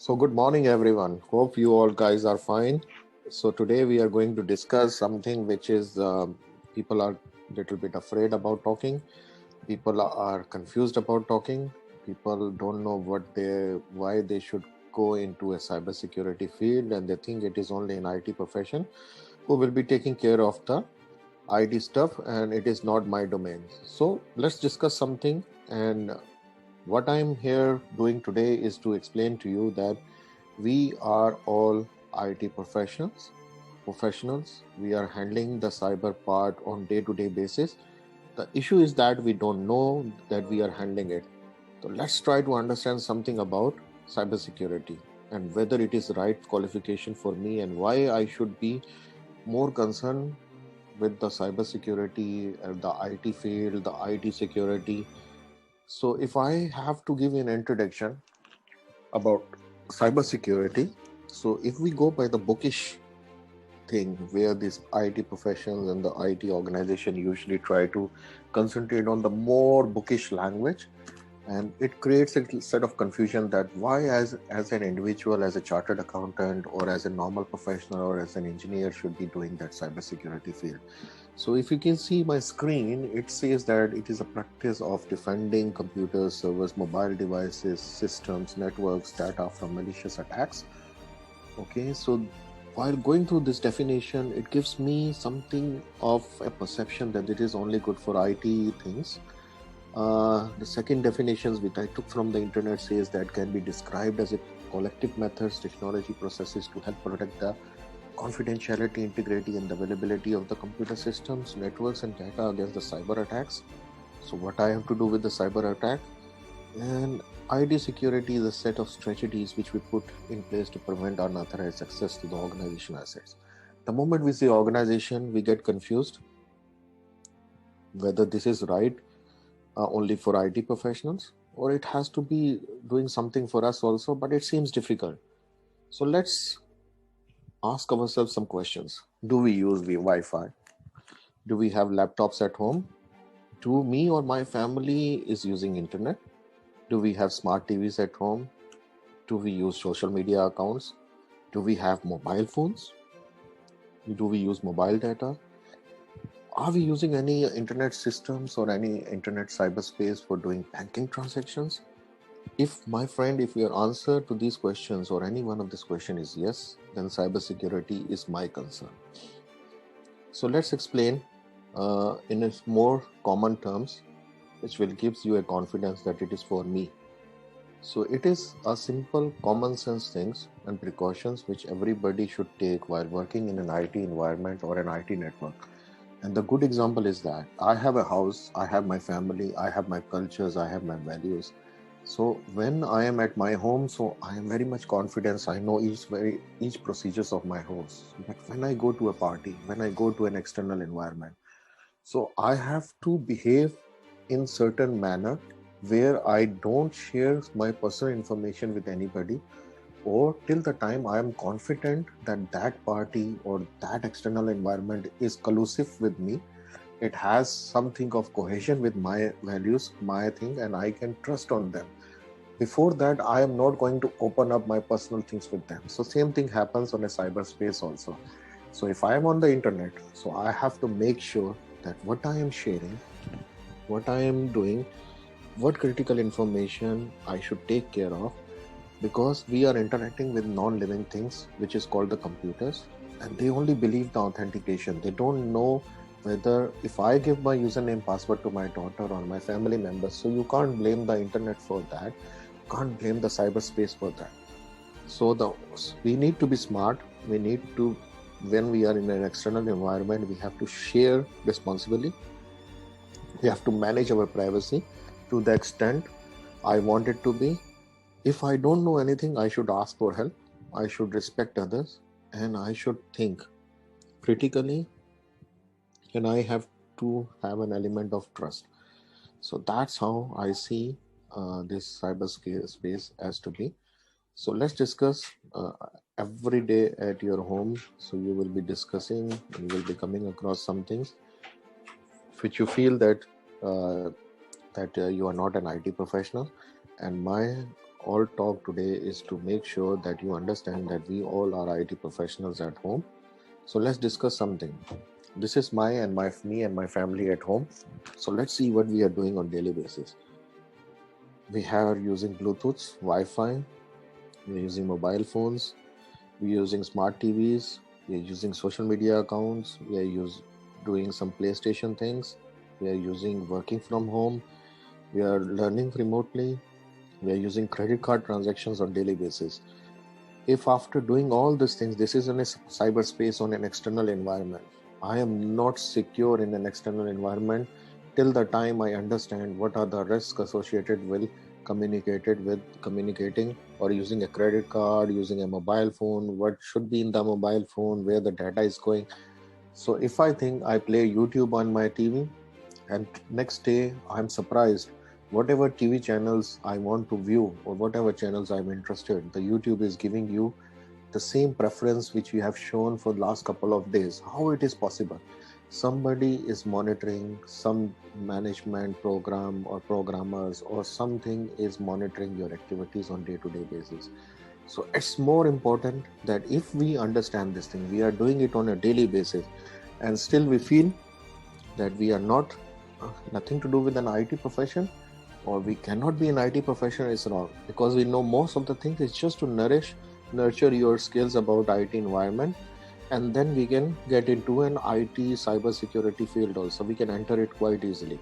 So, good morning, everyone. Hope you all guys are fine. So, today we are going to discuss something which is people are a little bit afraid about talking. People are confused about talking. People don't know why they should go into a cybersecurity field, and they think it is only an IT profession who will be taking care of the IT stuff, and it is not my domain. So, let's discuss something. And what I'm here doing today is to explain to you that we are all IT professionals. We are handling the cyber part on day-to-day basis. The issue is that we don't know that we are handling it. So let's try to understand something about cybersecurity and whether it is right qualification for me and why I should be more concerned with the cybersecurity and the IT field, the IT security. So if I have to give you an introduction about cybersecurity, so if we go by the bookish thing where these IT professionals and the IT organization usually try to concentrate on the more bookish language, and it creates a set of confusion that why as an individual, as a chartered accountant or as a normal professional or as an engineer should be doing that cybersecurity field. So if you can see my screen, it says that it is a practice of defending computers, servers, mobile devices, systems, networks, data from malicious attacks. Okay, so while going through this definition, it gives me something of a perception that it is only good for IT things. The second definitions which I took from the internet says that can be described as a collective methods, technology processes to help protect the confidentiality, integrity, and availability of the computer systems, networks, and data against the cyber attacks. So, what I have to do with the cyber attack? And ID security is a set of strategies which we put in place to prevent unauthorized access to the organization assets. The moment we say organization, we get confused whether this is right only for IT professionals or it has to be doing something for us also, but it seems difficult. So let's ask ourselves some questions. Do we use Wi Fi? Do we have laptops at home? Do me or my family is using internet? Do we have smart TVs at home? Do we use social media accounts? Do we have mobile phones? Do we use mobile data? Are we using any internet systems or any internet cyberspace for doing banking transactions? If my friend, if your answer to these questions or any one of these questions is yes, then cybersecurity is my concern. So let's explain in its more common terms, which will gives you a confidence that it is for me. So it is a simple common sense things and precautions which everybody should take while working in an IT environment or an IT network. And the good example is that I have a house, I have my family, I have my cultures, I have my values. So when I am at my home, so I am very much confident. I know each procedures of my house. But when I go to a party, when I go to an external environment, so I have to behave in certain manner where I don't share my personal information with anybody or till the time I am confident that that party or that external environment is collusive with me. It has something of cohesion with my values, my thing, and I can trust on them. Before that, I am not going to open up my personal things with them. So same thing happens on a cyberspace also. So if I am on the internet, so I have to make sure that what I am sharing, what I am doing, what critical information I should take care of, because we are interacting with non-living things, which is called the computers, and they only believe the authentication. They don't know whether if I give my username password to my daughter or my family members, so you can't blame the internet for that, can't blame the cyberspace for that. So we need to be smart. We need to, when we are in an external environment, we have to share responsibly. We have to manage our privacy to the extent I want it to be. If I don't know anything, I should ask for help. I should respect others and I should think critically, and I have to have an element of trust. So that's how I see this cyberspace as to be. So let's discuss every day at your home. So you will be discussing, you will be coming across some things which you feel that you are not an IT professional, and my all talk today is to make sure that you understand that we all are IT professionals at home. So let's discuss something. This is me and my family at home. So let's see what we are doing on daily basis. We are using Bluetooth, Wi-Fi, we are using mobile phones, we are using smart TVs, we are using social media accounts, doing some PlayStation things, we are using working from home, we are learning remotely, we are using credit card transactions on daily basis. If after doing all these things, this is in a cyberspace on an external environment, I am not secure in an external environment till the time I understand what are the risks associated with communicating or using a credit card, using a mobile phone, what should be in the mobile phone, where the data is going. So if I think I play YouTube on my TV and next day I'm surprised, whatever TV channels I want to view or whatever channels I'm interested, the YouTube is giving you the same preference which you have shown for the last couple of days. How it is possible? Somebody is monitoring, some management program or programmers or something is monitoring your activities on day-to-day basis. So it's more important that if we understand this thing, we are doing it on a daily basis, and still we feel that we are not nothing to do with an IT profession, or we cannot be an IT professional, is wrong, because we know most of the things is just to nurture your skills about IT environment, and then we can get into an IT cybersecurity field also. We can enter it quite easily.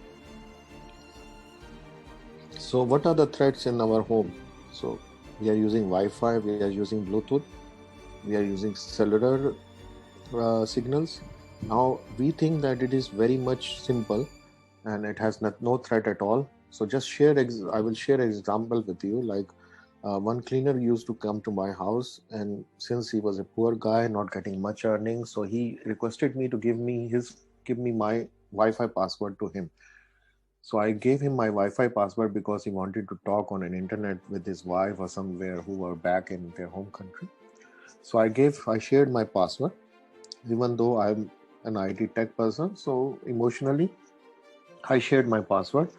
So what are the threats in our home? So we are using Wi-Fi, we are using Bluetooth, we are using cellular signals. Now we think that it is very much simple and it has no threat at all. So just I will share an example with you. Like one cleaner used to come to my house, and since he was a poor guy, not getting much earnings, so he requested me to give me my Wi-Fi password to him. So I gave him my Wi-Fi password because he wanted to talk on an internet with his wife or somewhere who were back in their home country. So I shared my password, even though I'm an IT tech person. So emotionally, I shared my password.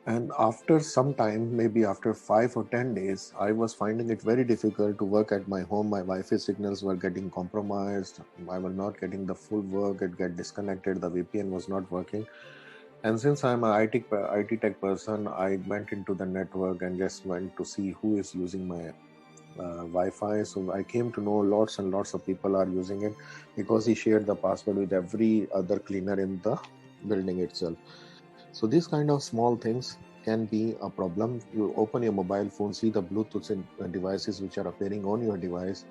And after some time, maybe after 5 or 10 days, I was finding it very difficult to work at my home. My Wi-Fi signals were getting compromised. I was not getting the full work. It got disconnected. The VPN was not working. And since I'm an IT tech person, I went into the network and just went to see who is using my Wi-Fi. So I came to know lots and lots of people are using it because he shared the password with every other cleaner in the building itself. So these kind of small things can be a problem. You open your mobile phone, see the Bluetooth devices which are appearing on your device,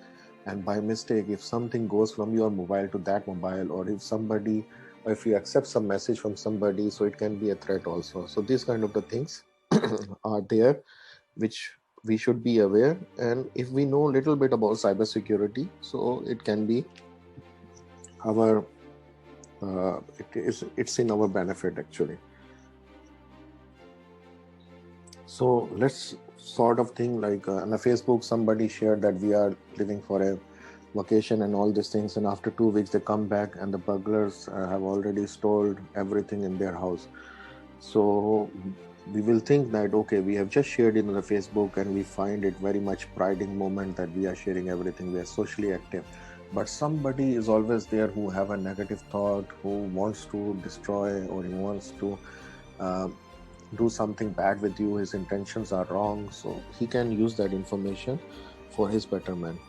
and by mistake, if something goes from your mobile to that mobile, or if you accept some message from somebody, so it can be a threat also. So these kind of the things are there, which we should be aware. And if we know a little bit about cybersecurity, so it can be our it's in our benefit actually. So let's sort of think like on a Facebook, somebody shared that we are living for a vacation and all these things, and after 2 weeks they come back and the burglars have already stole everything in their house. So we will think that okay, we have just shared it on the Facebook and we find it very much priding moment that we are sharing everything, we are socially active. But somebody is always there who have a negative thought, who wants to destroy, or he wants to uh, do something bad with you. His intentions are wrong, so he can use that information for his betterment.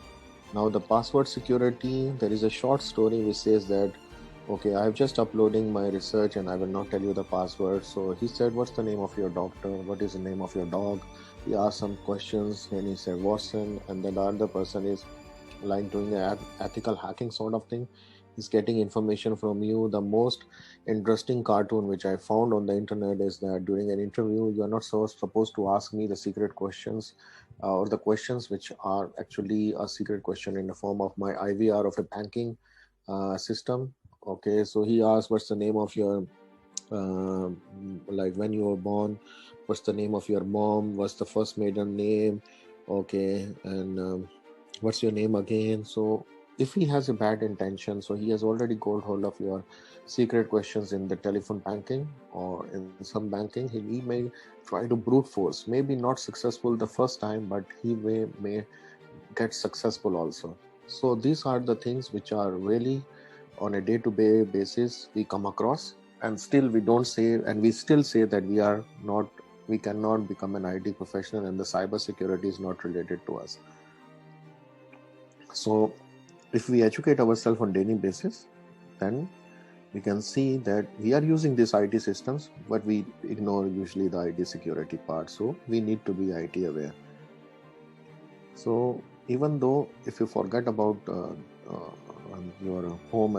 Now the password security, there is a short story which says that okay, I'm just uploading my research and I will not tell you the password. So he said, what's the name of your doctor? What is the name of your dog? He asked some questions and he said Watson, and then the other person is like doing an ethical hacking sort of thing. He's getting information from you. The most interesting cartoon which I found on the internet is that during an interview, you're not supposed to ask me the secret questions, or the questions which are actually a secret question in the form of my IVR of a banking system. Okay, so he asked, what's the name of your uh, like when you were born, what's the name of your mom, what's the first maiden name, okay, and what's your name again. So if he has a bad intention, so he has already got hold of your secret questions in the telephone banking or in some banking, he may try to brute force, maybe not successful the first time, but he may get successful also. So these are the things which are really on a day-to-day basis we come across, and still we don't say, and we still say that we cannot become an IT professional and the cyber security is not related to us. So if we educate ourselves on daily basis, then we can see that we are using these IT systems, but we ignore usually the IT security part. So we need to be IT aware. So even though if you forget about your home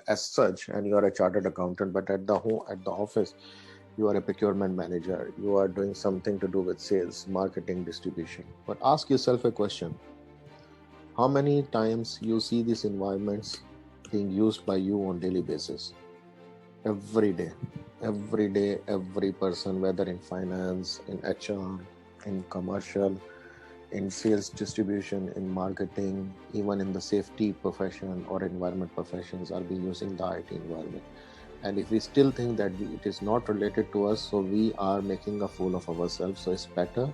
as such, and you are a chartered accountant, but at the office, you are a procurement manager, you are doing something to do with sales, marketing, distribution. But ask yourself a question: how many times you see these environments being used by you on daily basis? Every day, every person, whether in finance, in HR, in commercial, in sales, distribution, in marketing, even in the safety profession or environment professions, are being using the IT environment. And if we still think that it is not related to us, so we are making a fool of ourselves. So it's better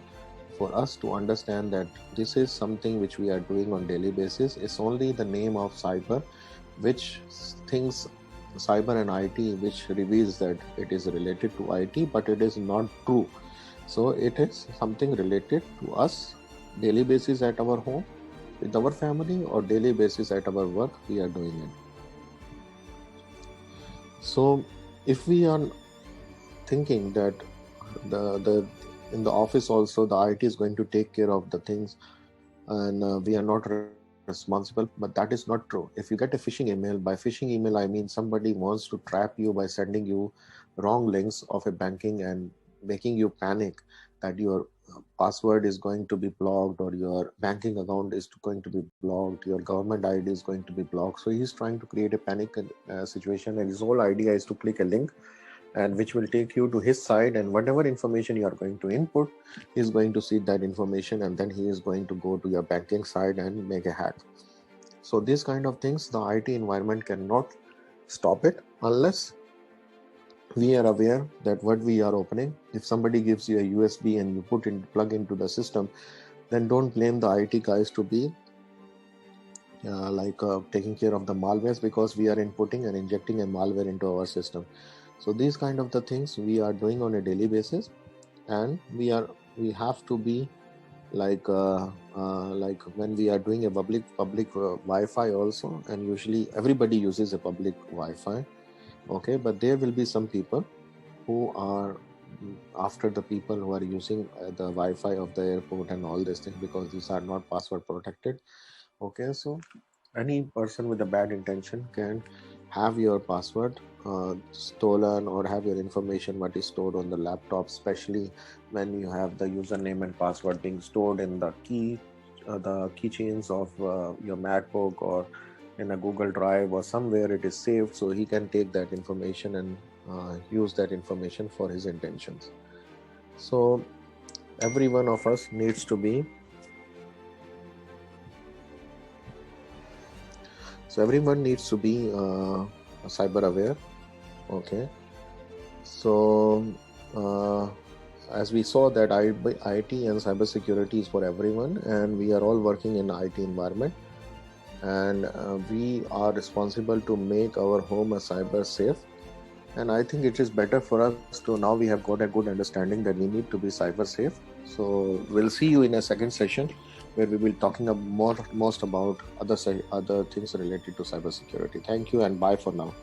for us to understand that this is something which we are doing on daily basis. It's only the name of cyber, which things cyber and IT, which reveals that it is related to IT, but it is not true. So it is something related to us daily basis at our home with our family, or daily basis at our work we are doing it. So if we are thinking that the in the office also the IT is going to take care of the things, and we are not responsible, but that is not true. If you get a phishing email, by phishing email I mean somebody wants to trap you by sending you wrong links of a banking and making you panic that your password is going to be blocked, or your banking account is going to be blocked, your government ID is going to be blocked. So he's trying to create a panic situation, and his whole idea is to click a link and which will take you to his side, and whatever information you are going to input, he's going to see that information, and then he is going to go to your banking side and make a hack. So these kind of things, the IT environment cannot stop it unless we are aware that what we are opening. If somebody gives you a USB and you plug into the system, then don't blame the IT guys to be taking care of the malwares, because we are inputting and injecting a malware into our system. So these kind of the things we are doing on a daily basis, and we have to be like when we are doing a public Wi-Fi also, and usually everybody uses a public Wi-Fi, okay, but there will be some people who are after the people who are using the Wi-Fi of the airport and all these things, because these are not password protected. Okay, so any person with a bad intention can have your password stolen, or have your information what is stored on the laptop, especially when you have the username and password being stored in the keychains of your MacBook, or in a Google Drive, or somewhere it is saved, so he can take that information and use that information for his intentions. So every one of us needs to be cyber aware. Okay, so as we saw that IT and cybersecurity is for everyone, and we are all working in IT environment, and we are responsible to make our home a cyber safe. And I think it is better for us to, now we have got a good understanding that we need to be cyber safe. So we'll see you in a second session, where we will talking most about other things related to cybersecurity. Thank you, and bye for now.